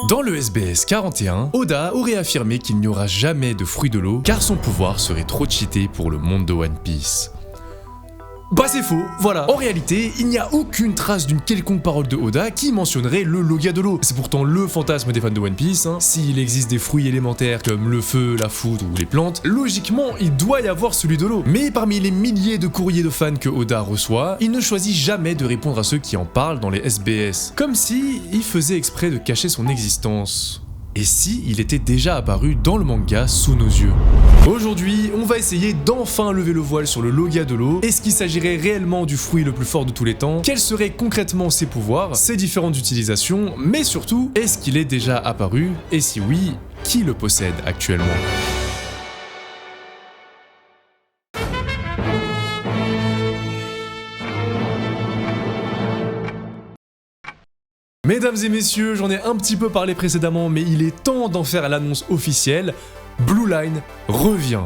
Dans le SBS 41, Oda aurait affirmé qu'il n'y aura jamais de fruits de l'eau car son pouvoir serait trop cheaté pour le monde de One Piece. Bah c'est faux, voilà. En réalité, il n'y a aucune trace d'une quelconque parole de Oda qui mentionnerait le Logia de l'eau. C'est pourtant le fantasme des fans de One Piece. S'il existe des fruits élémentaires comme le feu, la foudre ou les plantes, logiquement, il doit y avoir celui de l'eau. Mais parmi les milliers de courriers de fans que Oda reçoit, il ne choisit jamais de répondre à ceux qui en parlent dans les SBS. Comme si il faisait exprès de cacher son existence. Et si il était déjà apparu dans le manga sous nos yeux? Aujourd'hui, on va essayer d'enfin lever le voile sur le Logia de l'eau. Est-ce qu'il s'agirait réellement du fruit le plus fort de tous les temps? Quels seraient concrètement ses pouvoirs, ses différentes utilisations, mais surtout, est-ce qu'il est déjà apparu? Et si oui, qui le possède actuellement? Mesdames et messieurs, j'en ai un petit peu parlé précédemment, mais il est temps d'en faire l'annonce officielle. Blue Line revient.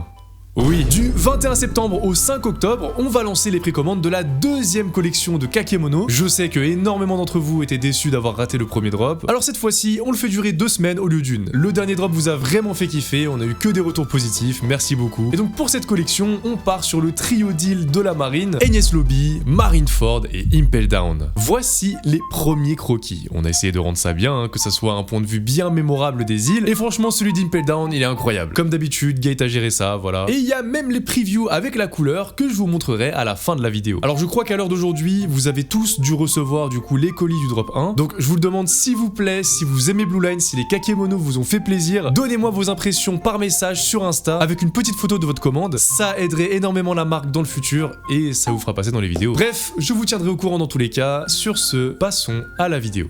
Oui, du 21 septembre au 5 octobre, on va lancer les précommandes de la deuxième collection de Kakemono. Je sais que énormément d'entre vous étaient déçus d'avoir raté le premier drop. Alors cette fois-ci, on le fait durer 2 semaines au lieu d'une. Le dernier drop vous a vraiment fait kiffer, on a eu que des retours positifs, merci beaucoup. Et donc pour cette collection, on part sur le trio d'îles de la marine, Enies Lobby, Marineford et Impel Down. Voici les premiers croquis. On a essayé de rendre ça bien, que ça soit un point de vue bien mémorable des îles. Et franchement, celui d'Impel Down, il est incroyable. Comme d'habitude, Gate a géré ça, voilà. Et il y a même les previews avec la couleur que je vous montrerai à la fin de la vidéo. Alors je crois qu'à l'heure d'aujourd'hui, vous avez tous dû recevoir du coup les colis du drop 1. Donc je vous le demande s'il vous plaît, si vous aimez Blue Line, si les Kakemono vous ont fait plaisir, donnez-moi vos impressions par message sur Insta avec une petite photo de votre commande. Ça aiderait énormément la marque dans le futur et ça vous fera passer dans les vidéos. Bref, je vous tiendrai au courant dans tous les cas. Sur ce, passons à la vidéo.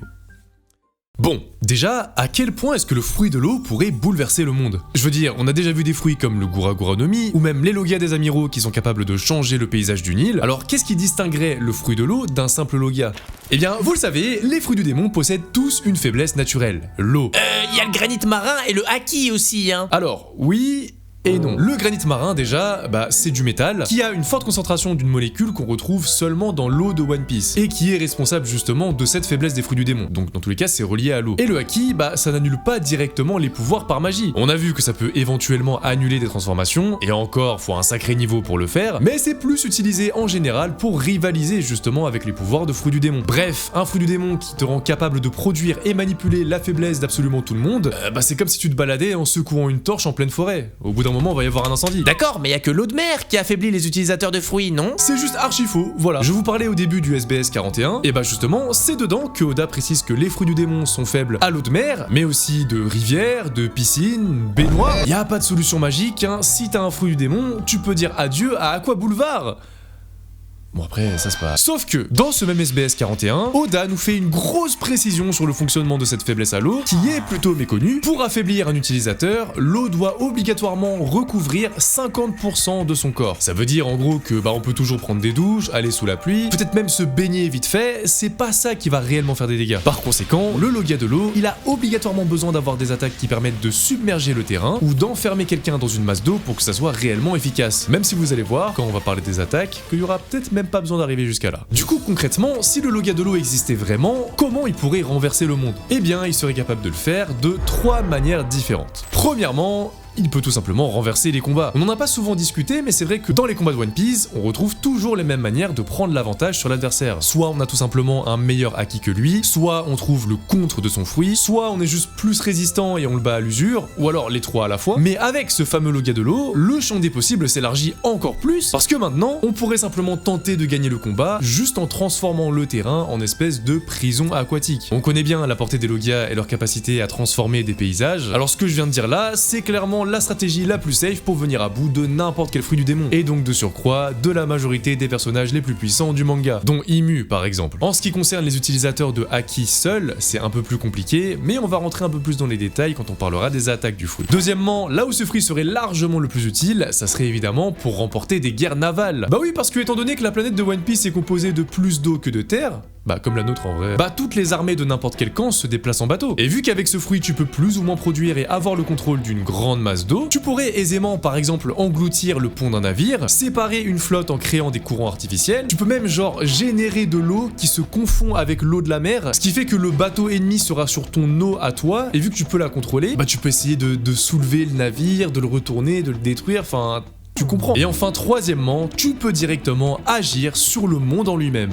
Bon, déjà, à quel point est-ce que le fruit de l'eau pourrait bouleverser le monde? Je veux dire, on a déjà vu des fruits comme le Gura Gura no Mi, ou même les Logia des amiraux qui sont capables de changer le paysage d'une île. Alors qu'est-ce qui distinguerait le fruit de l'eau d'un simple Logia? Eh bien, vous le savez, les fruits du démon possèdent tous une faiblesse naturelle, l'eau. Il y a le granit marin et le haki aussi, hein. Alors, oui... et non. Le granit marin, déjà, c'est du métal qui a une forte concentration d'une molécule qu'on retrouve seulement dans l'eau de One Piece et qui est responsable justement de cette faiblesse des fruits du démon. Donc dans tous les cas, c'est relié à l'eau. Et le haki, ça n'annule pas directement les pouvoirs par magie. On a vu que ça peut éventuellement annuler des transformations et encore, faut un sacré niveau pour le faire, mais c'est plus utilisé en général pour rivaliser justement avec les pouvoirs de fruits du démon. Bref, un fruit du démon qui te rend capable de produire et manipuler la faiblesse d'absolument tout le monde, c'est comme si tu te baladais en secouant une torche en pleine forêt. Au bout d'un moment, il va y avoir un incendie. D'accord, mais il y a que l'eau de mer qui affaiblit les utilisateurs de fruits, non? C'est juste archi faux, voilà. Je vous parlais au début du SBS 41, et justement, c'est dedans que Oda précise que les fruits du démon sont faibles à l'eau de mer, mais aussi de rivières, de piscines, baignoires. Y a pas de solution magique, si t'as un fruit du démon, tu peux dire adieu à Aqua Boulevard. Bon après, ça se passe. Sauf que, dans ce même SBS 41, Oda nous fait une grosse précision sur le fonctionnement de cette faiblesse à l'eau, qui est plutôt méconnue. Pour affaiblir un utilisateur, l'eau doit obligatoirement recouvrir 50% de son corps. Ça veut dire en gros que on peut toujours prendre des douches, aller sous la pluie, peut-être même se baigner vite fait, c'est pas ça qui va réellement faire des dégâts. Par conséquent, le Logia de l'eau, il a obligatoirement besoin d'avoir des attaques qui permettent de submerger le terrain, ou d'enfermer quelqu'un dans une masse d'eau pour que ça soit réellement efficace. Même si vous allez voir, quand on va parler des attaques, qu'il y aura peut-être même pas besoin d'arriver jusqu'à là. Du coup, concrètement, si le Logia de l'eau existait vraiment, comment il pourrait renverser le monde? Eh bien, il serait capable de le faire de 3 manières différentes. Premièrement, il peut tout simplement renverser les combats. On n'en a pas souvent discuté, mais c'est vrai que dans les combats de One Piece, on retrouve toujours les mêmes manières de prendre l'avantage sur l'adversaire. Soit on a tout simplement un meilleur haki que lui, soit on trouve le contre de son fruit, soit on est juste plus résistant et on le bat à l'usure, ou alors les 3 à la fois. Mais avec ce fameux Logia de l'eau, le champ des possibles s'élargit encore plus, parce que maintenant, on pourrait simplement tenter de gagner le combat juste en transformant le terrain en espèce de prison aquatique. On connaît bien la portée des Logia et leur capacité à transformer des paysages, alors ce que je viens de dire là, c'est clairement la stratégie la plus safe pour venir à bout de n'importe quel fruit du démon, et donc de surcroît de la majorité des personnages les plus puissants du manga, dont Imu par exemple. En ce qui concerne les utilisateurs de haki seuls, c'est un peu plus compliqué, mais on va rentrer un peu plus dans les détails quand on parlera des attaques du fruit. Deuxièmement, là où ce fruit serait largement le plus utile, ça serait évidemment pour remporter des guerres navales. Bah oui, parce que étant donné que la planète de One Piece est composée de plus d'eau que de terre, bah comme la nôtre en vrai, bah toutes les armées de n'importe quel camp se déplacent en bateau. Et vu qu'avec ce fruit tu peux plus ou moins produire et avoir le contrôle d'une grande masse d'eau, tu pourrais aisément par exemple engloutir le pont d'un navire, séparer une flotte en créant des courants artificiels, tu peux même genre générer de l'eau qui se confond avec l'eau de la mer, ce qui fait que le bateau ennemi sera sur ton eau à toi, et vu que tu peux la contrôler, bah tu peux essayer de soulever le navire, de le retourner, de le détruire, enfin... Tu comprends. Et enfin, troisièmement, tu peux directement agir sur le monde en lui-même.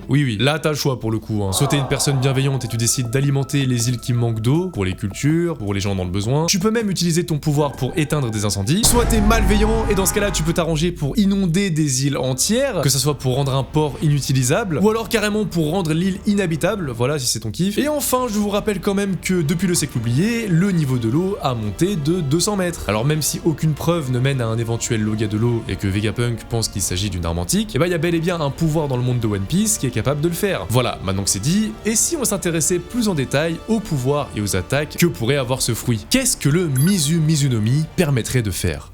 Oui, là t'as le choix pour le coup. Soit t'es une personne bienveillante et tu décides d'alimenter les îles qui manquent d'eau, pour les cultures, pour les gens dans le besoin. Tu peux même utiliser ton pouvoir pour éteindre des incendies. Soit t'es malveillant et dans ce cas-là tu peux t'arranger pour inonder des îles entières, que ce soit pour rendre un port inutilisable, ou alors carrément pour rendre l'île inhabitable, voilà si c'est ton kiff. Et enfin, je vous rappelle quand même que depuis le siècle oublié, le niveau de l'eau a monté de 200 mètres. Alors même si aucune preuve ne mène à un éventuel Loga de l'eau et que Vegapunk pense qu'il s'agit d'une arme antique, et bah y a bel et bien un pouvoir dans le monde de One Piece qui est capable de le faire. Voilà, maintenant que c'est dit, et si on s'intéressait plus en détail aux pouvoirs et aux attaques que pourrait avoir ce fruit? Qu'est-ce que le Mizu Mizunomi permettrait de faire?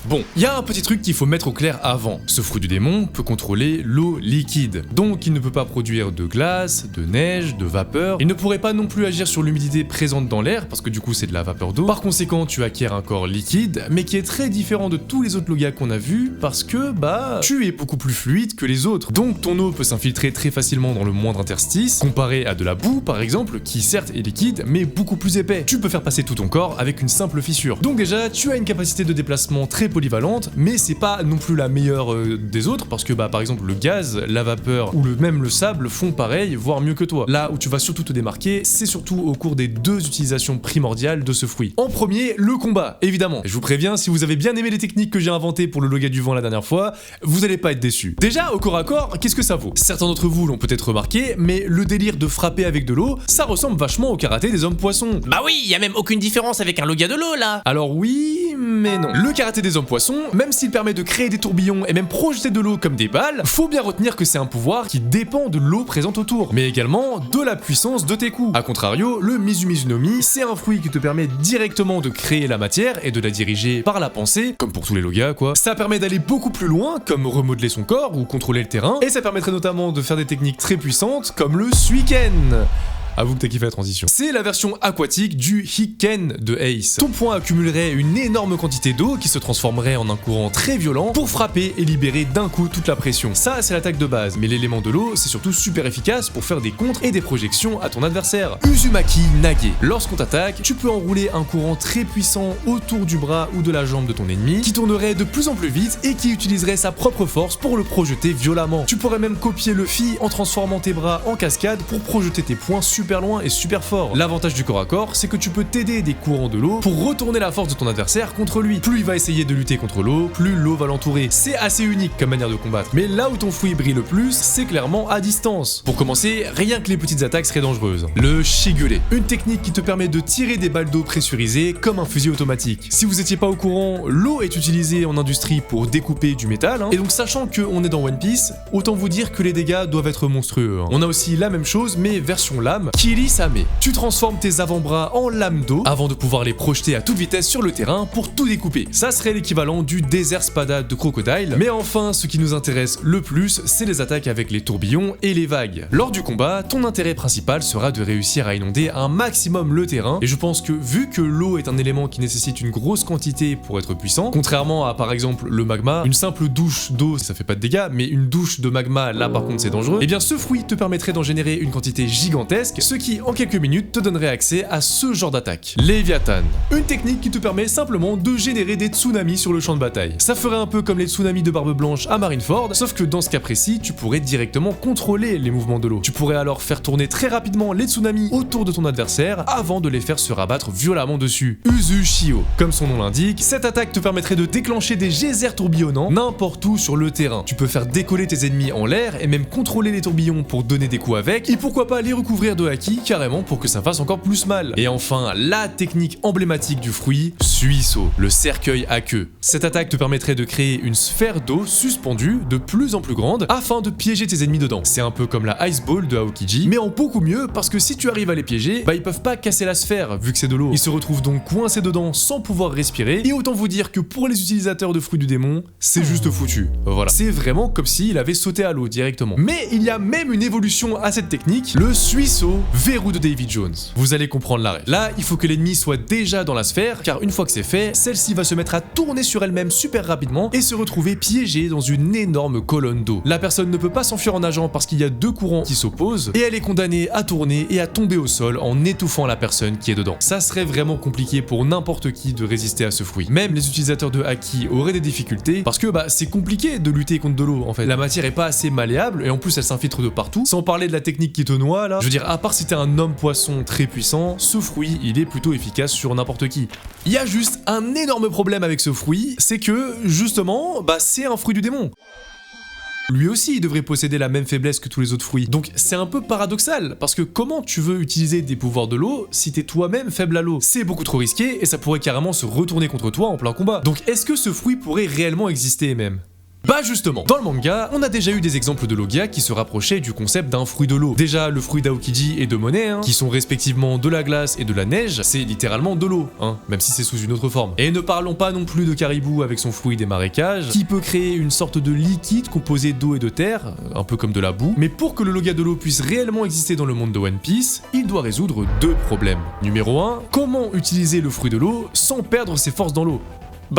Bon, il y a un petit truc qu'il faut mettre au clair avant. Ce fruit du démon peut contrôler l'eau liquide. Donc il ne peut pas produire de glace, de neige, de vapeur. Il ne pourrait pas non plus agir sur l'humidité présente dans l'air, parce que du coup c'est de la vapeur d'eau. Par conséquent, tu acquiers un corps liquide, mais qui est très différent de tous les autres Logas qu'on a vus, parce que, bah, tu es beaucoup plus fluide que les autres. Donc ton eau peut s'infiltrer très facilement dans le moindre interstice, comparé à de la boue par exemple, qui certes est liquide, mais beaucoup plus épais. Tu peux faire passer tout ton corps avec une simple fissure. Donc déjà, tu as une capacité de déplacement très polyvalente, mais c'est pas non plus la meilleure des autres, parce que bah par exemple le gaz, la vapeur ou même le sable font pareil, voire mieux que toi. Là où tu vas surtout te démarquer, c'est surtout au cours des deux utilisations primordiales de ce fruit. En premier, le combat, évidemment. Je vous préviens, si vous avez bien aimé les techniques que j'ai inventées pour le Loga du vent la dernière fois, vous allez pas être déçus. Déjà, au corps à corps, qu'est-ce que ça vaut? Certains d'entre vous l'ont peut-être remarqué, mais le délire de frapper avec de l'eau, ça ressemble vachement au karaté des hommes poissons. Bah oui, y a même aucune différence avec un Loga de l'eau là. Alors oui, mais non. Le karaté des hommes poissons, même s'il permet de créer des tourbillons et même projeter de l'eau comme des balles, faut bien retenir que c'est un pouvoir qui dépend de l'eau présente autour, mais également de la puissance de tes coups. A contrario, le Mizu Mizunomi, c'est un fruit qui te permet directement de créer la matière et de la diriger par la pensée, comme pour tous les Logas quoi. Ça permet d'aller beaucoup plus loin, comme remodeler son corps ou contrôler le terrain, et ça permettrait notamment de faire des techniques très puissantes, comme le Suiken. Avoue que t'as kiffé la transition. C'est la version aquatique du Hikken de Ace. Ton poing accumulerait une énorme quantité d'eau qui se transformerait en un courant très violent pour frapper et libérer d'un coup toute la pression. Ça, c'est l'attaque de base, mais l'élément de l'eau, c'est surtout super efficace pour faire des contres et des projections à ton adversaire. Uzumaki Nage. Lorsqu'on t'attaque, tu peux enrouler un courant très puissant autour du bras ou de la jambe de ton ennemi, qui tournerait de plus en plus vite et qui utiliserait sa propre force pour le projeter violemment. Tu pourrais même copier Luffy en transformant tes bras en cascade pour projeter tes poings super loin et super fort. L'avantage du corps à corps, c'est que tu peux t'aider des courants de l'eau pour retourner la force de ton adversaire contre lui. Plus il va essayer de lutter contre l'eau, plus l'eau va l'entourer. C'est assez unique comme manière de combattre. Mais là où ton fruit brille le plus, c'est clairement à distance. Pour commencer, rien que les petites attaques seraient dangereuses. Le Shigure, une technique qui te permet de tirer des balles d'eau pressurisées comme un fusil automatique. Si vous étiez pas au courant, l'eau est utilisée en industrie pour découper du métal, et donc sachant qu'on est dans One Piece, autant vous dire que les dégâts doivent être monstrueux. On a aussi la même chose, mais version lame, Kirisame. Tu transformes tes avant-bras en lames d'eau avant de pouvoir les projeter à toute vitesse sur le terrain pour tout découper. Ça serait l'équivalent du Desert Spada de Crocodile. Mais enfin, ce qui nous intéresse le plus, c'est les attaques avec les tourbillons et les vagues. Lors du combat, ton intérêt principal sera de réussir à inonder un maximum le terrain, et je pense que vu que l'eau est un élément qui nécessite une grosse quantité pour être puissant, contrairement à par exemple le magma, une simple douche d'eau ça fait pas de dégâts, mais une douche de magma là par contre c'est dangereux, et bien ce fruit te permettrait d'en générer une quantité gigantesque, ce qui en quelques minutes te donnerait accès à ce genre d'attaque. Léviathan, une technique qui te permet simplement de générer des tsunamis sur le champ de bataille. Ça ferait un peu comme les tsunamis de Barbe Blanche à Marineford, sauf que dans ce cas précis, tu pourrais directement contrôler les mouvements de l'eau. Tu pourrais alors faire tourner très rapidement les tsunamis autour de ton adversaire avant de les faire se rabattre violemment dessus. Uzushio, comme son nom l'indique, cette attaque te permettrait de déclencher des geysers tourbillonnants n'importe où sur le terrain. Tu peux faire décoller tes ennemis en l'air et même contrôler les tourbillons pour donner des coups avec, et pourquoi pas les recouvrir de Haki carrément pour que ça fasse encore plus mal. Et enfin, la technique emblématique du fruit, Suiso, le cercueil à queue. Cette attaque te permettrait de créer une sphère d'eau suspendue de plus en plus grande afin de piéger tes ennemis dedans. C'est un peu comme la Ice Ball de Aokiji, mais en beaucoup mieux parce que si tu arrives à les piéger, bah ils peuvent pas casser la sphère vu que c'est de l'eau. Ils se retrouvent donc coincés dedans sans pouvoir respirer, et autant vous dire que pour les utilisateurs de fruits du démon, c'est juste foutu. Voilà. C'est vraiment comme s'il avait sauté à l'eau directement. Mais il y a même une évolution à cette technique, le Suiso, verrou de Davy Jones. Vous allez comprendre l'arrêt. Là, il faut que l'ennemi soit déjà dans la sphère, car une fois que c'est fait, celle-ci va se mettre à tourner sur elle-même super rapidement et se retrouver piégée dans une énorme colonne d'eau. La personne ne peut pas s'enfuir en nageant parce qu'il y a deux courants qui s'opposent, et elle est condamnée à tourner et à tomber au sol en étouffant la personne qui est dedans. Ça serait vraiment compliqué pour n'importe qui de résister à ce fruit. Même les utilisateurs de Haki auraient des difficultés parce que c'est compliqué de lutter contre de l'eau en fait. La matière est pas assez malléable et en plus elle s'infiltre de partout. Sans parler de la technique qui te noie là. Je veux dire, à part si t'es un homme poisson très puissant, ce fruit il est plutôt efficace sur n'importe qui. Il y a juste un énorme problème avec ce fruit, c'est que justement, c'est un fruit du démon. Lui aussi, il devrait posséder la même faiblesse que tous les autres fruits. Donc c'est un peu paradoxal, parce que comment tu veux utiliser des pouvoirs de l'eau si t'es toi-même faible à l'eau? C'est beaucoup trop risqué et ça pourrait carrément se retourner contre toi en plein combat. Donc est-ce que ce fruit pourrait réellement exister même? Bah justement, dans le manga, on a déjà eu des exemples de Logia qui se rapprochaient du concept d'un fruit de l'eau. Déjà le fruit d'Aokiji et de Monet, qui sont respectivement de la glace et de la neige, c'est littéralement de l'eau, même si c'est sous une autre forme. Et ne parlons pas non plus de Caribou avec son fruit des marécages, qui peut créer une sorte de liquide composé d'eau et de terre, un peu comme de la boue. Mais pour que le Logia de l'eau puisse réellement exister dans le monde de One Piece, il doit résoudre deux problèmes. Numéro 1, comment utiliser le fruit de l'eau sans perdre ses forces dans l'eau?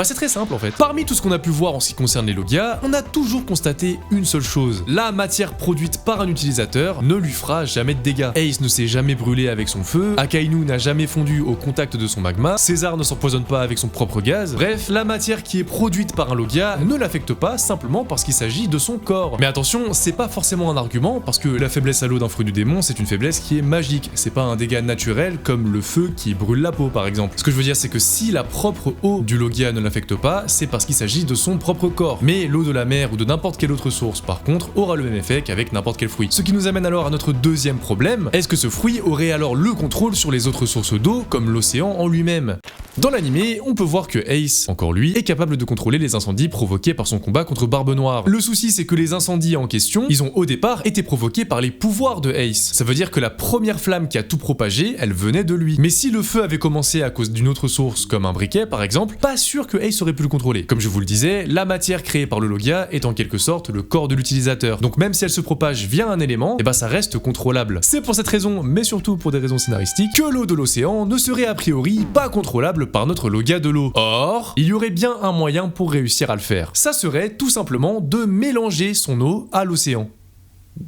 C'est très simple en fait. Parmi tout ce qu'on a pu voir en ce qui concerne les Logia, on a toujours constaté une seule chose. La matière produite par un utilisateur ne lui fera jamais de dégâts. Ace ne s'est jamais brûlé avec son feu, Akainu n'a jamais fondu au contact de son magma, César ne s'empoisonne pas avec son propre gaz. Bref, la matière qui est produite par un Logia ne l'affecte pas simplement parce qu'il s'agit de son corps. Mais attention, c'est pas forcément un argument parce que la faiblesse à l'eau d'un fruit du démon, c'est une faiblesse qui est magique. C'est pas un dégât naturel comme le feu qui brûle la peau par exemple. Ce que je veux dire, c'est que si la propre eau du Logia ne l'affecte pas, c'est parce qu'il s'agit de son propre corps. Mais l'eau de la mer ou de n'importe quelle autre source, par contre, aura le même effet qu'avec n'importe quel fruit. Ce qui nous amène alors à notre deuxième problème, est-ce que ce fruit aurait alors le contrôle sur les autres sources d'eau, comme l'océan en lui-même? Dans l'animé, on peut voir que Ace, encore lui, est capable de contrôler les incendies provoqués par son combat contre Barbe Noire. Le souci, c'est que les incendies en question, ils ont au départ été provoqués par les pouvoirs de Ace. Ça veut dire que la première flamme qui a tout propagé, elle venait de lui. Mais si le feu avait commencé à cause d'une autre source, comme un briquet par exemple, pas sûr que Ace aurait pu le contrôler. Comme je vous le disais, la matière créée par le Logia est en quelque sorte le corps de l'utilisateur. Donc même si elle se propage via un élément, ça reste contrôlable. C'est pour cette raison, mais surtout pour des raisons scénaristiques, que l'eau de l'océan ne serait a priori pas contrôlable par notre Logia de l'eau. Or, il y aurait bien un moyen pour réussir à le faire. Ça serait tout simplement de mélanger son eau à l'océan.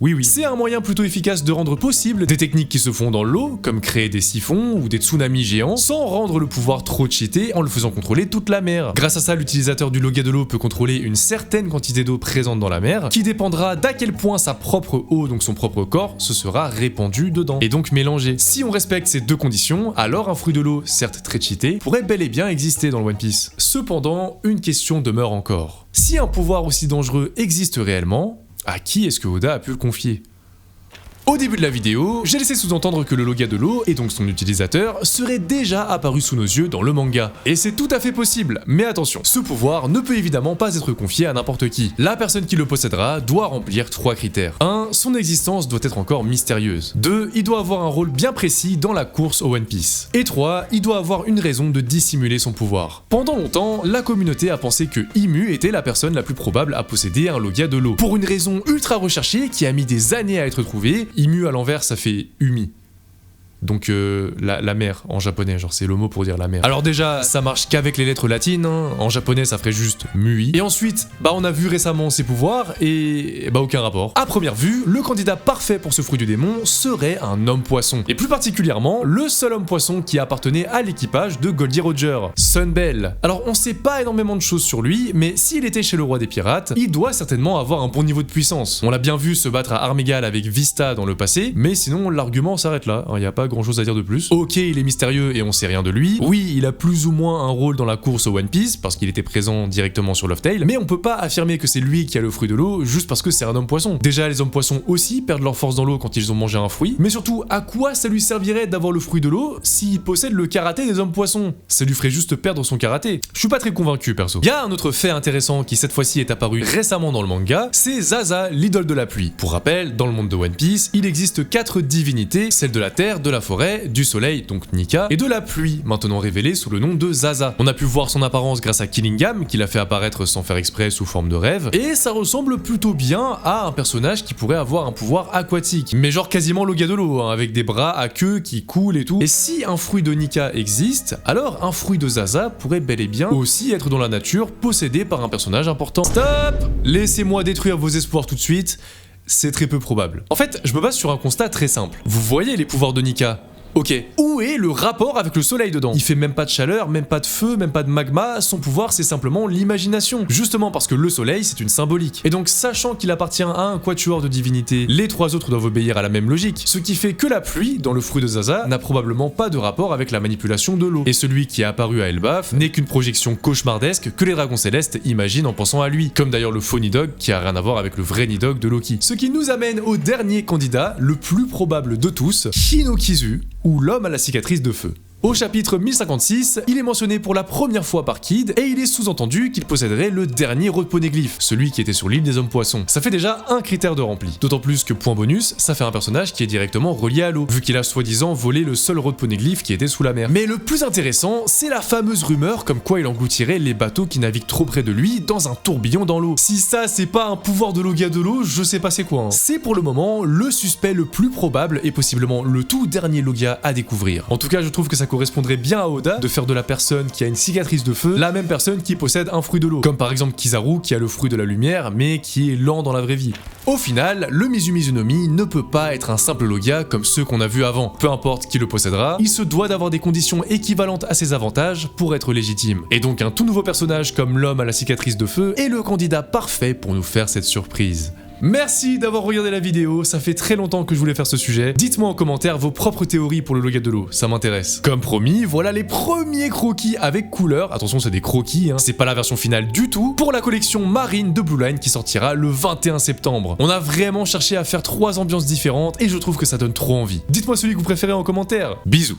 Oui, c'est un moyen plutôt efficace de rendre possible des techniques qui se font dans l'eau, comme créer des siphons ou des tsunamis géants, sans rendre le pouvoir trop cheaté en le faisant contrôler toute la mer. Grâce à ça, l'utilisateur du Logia de l'eau peut contrôler une certaine quantité d'eau présente dans la mer, qui dépendra d'à quel point sa propre eau, donc son propre corps, se sera répandu dedans, et donc mélangé. Si on respecte ces deux conditions, alors un fruit de l'eau, certes très cheaté, pourrait bel et bien exister dans le One Piece. Cependant, une question demeure encore. Si un pouvoir aussi dangereux existe réellement, à qui est-ce que Oda a pu le confier? Au début de la vidéo, j'ai laissé sous-entendre que le Logia de l'eau, et donc son utilisateur, serait déjà apparu sous nos yeux dans le manga. Et c'est tout à fait possible, mais attention, ce pouvoir ne peut évidemment pas être confié à n'importe qui. La personne qui le possédera doit remplir 3 critères. 1. Son existence doit être encore mystérieuse. 2. Il doit avoir un rôle bien précis dans la course au One Piece. Et 3. Il doit avoir une raison de dissimuler son pouvoir. Pendant longtemps, la communauté a pensé que Imu était la personne la plus probable à posséder un Logia de l'eau. Pour une raison ultra recherchée qui a mis des années à être trouvée, Imu à l'envers ça fait Umi. Donc la mer en japonais, genre c'est le mot pour dire la mer. Alors déjà, ça marche qu'avec les lettres latines, en japonais ça ferait juste Mui. Et ensuite, on a vu récemment ses pouvoirs et aucun rapport. À première vue, le candidat parfait pour ce fruit du démon serait un homme poisson. Et plus particulièrement, le seul homme poisson qui appartenait à l'équipage de Goldie Roger, Sunbel. Alors on sait pas énormément de choses sur lui, mais s'il était chez le roi des pirates, il doit certainement avoir un bon niveau de puissance. On l'a bien vu se battre à armes égales avec Vista dans le passé, mais sinon l'argument s'arrête là, il n'y a pas pas grand chose à dire de plus. Ok, il est mystérieux et on sait rien de lui. Oui, il a plus ou moins un rôle dans la course au One Piece, parce qu'il était présent directement sur Laugh Tale, mais on peut pas affirmer que c'est lui qui a le fruit de l'eau juste parce que c'est un homme poisson. Déjà, les hommes poissons aussi perdent leur force dans l'eau quand ils ont mangé un fruit, mais surtout, à quoi ça lui servirait d'avoir le fruit de l'eau s'il possède le karaté des hommes poissons? Ça lui ferait juste perdre son karaté. Je suis pas très convaincu, perso. Il y a un autre fait intéressant qui cette fois-ci est apparu récemment dans le manga, c'est Zaza, l'idole de la pluie. Pour rappel, dans le monde de One Piece, il existe 4 divinités, celle de la terre, de la forêt, du soleil, donc Nika, et de la pluie, maintenant révélée sous le nom de Zaza. On a pu voir son apparence grâce à Killingham, qui l'a fait apparaître sans faire exprès sous forme de rêve, et ça ressemble plutôt bien à un personnage qui pourrait avoir un pouvoir aquatique, mais genre quasiment Loga de l'eau, hein, avec des bras à queue qui coulent et tout. Et si un fruit de Nika existe, alors un fruit de Zaza pourrait bel et bien aussi être dans la nature, possédé par un personnage important. Stop! Laissez-moi détruire vos espoirs tout de suite. C'est très peu probable. En fait, je me base sur un constat très simple. Vous voyez les pouvoirs de Nika? Ok, où est le rapport avec le soleil dedans? Il fait même pas de chaleur, même pas de feu, même pas de magma, son pouvoir c'est simplement l'imagination. Justement parce que le soleil c'est une symbolique. Et donc sachant qu'il appartient à un quatuor de divinités, les 3 autres doivent obéir à la même logique. Ce qui fait que la pluie, dans le fruit de Zaza, n'a probablement pas de rapport avec la manipulation de l'eau. Et celui qui est apparu à Elbaf n'est qu'une projection cauchemardesque que les dragons célestes imaginent en pensant à lui. Comme d'ailleurs le faux Nidhogg qui a rien à voir avec le vrai Nidhogg de Loki. Ce qui nous amène au dernier candidat, le plus probable de tous, Shinokizu, ou l'homme à la cicatrice de feu. Au chapitre 1056, il est mentionné pour la première fois par Kid, et il est sous-entendu qu'il posséderait le dernier poneglyphe, celui qui était sur l'île des hommes poissons. Ça fait déjà un critère de rempli. D'autant plus que, point bonus, ça fait un personnage qui est directement relié à l'eau, vu qu'il a soi-disant volé le seul poneglyphe qui était sous la mer. Mais le plus intéressant, c'est la fameuse rumeur comme quoi il engloutirait les bateaux qui naviguent trop près de lui dans un tourbillon dans l'eau. Si ça c'est pas un pouvoir de Loga de l'eau, je sais pas c'est quoi. Hein. C'est pour le moment le suspect le plus probable et possiblement le tout dernier Loga à découvrir. En tout cas, je trouve que ça correspondrait bien à Oda de faire de la personne qui a une cicatrice de feu la même personne qui possède un fruit de l'eau, comme par exemple Kizaru qui a le fruit de la lumière mais qui est lent dans la vraie vie. Au final, le Mizumi ne peut pas être un simple Loga comme ceux qu'on a vus avant. Peu importe qui le possédera, il se doit d'avoir des conditions équivalentes à ses avantages pour être légitime. Et donc un tout nouveau personnage comme l'homme à la cicatrice de feu est le candidat parfait pour nous faire cette surprise. Merci d'avoir regardé la vidéo, ça fait très longtemps que je voulais faire ce sujet. Dites-moi en commentaire vos propres théories pour le Loga de l'eau, ça m'intéresse. Comme promis, voilà les premiers croquis avec couleur. Attention, c'est des croquis, hein. C'est pas la version finale du tout, pour la collection marine de Blue Line qui sortira le 21 septembre. On a vraiment cherché à faire 3 ambiances différentes et je trouve que ça donne trop envie. Dites-moi celui que vous préférez en commentaire. Bisous.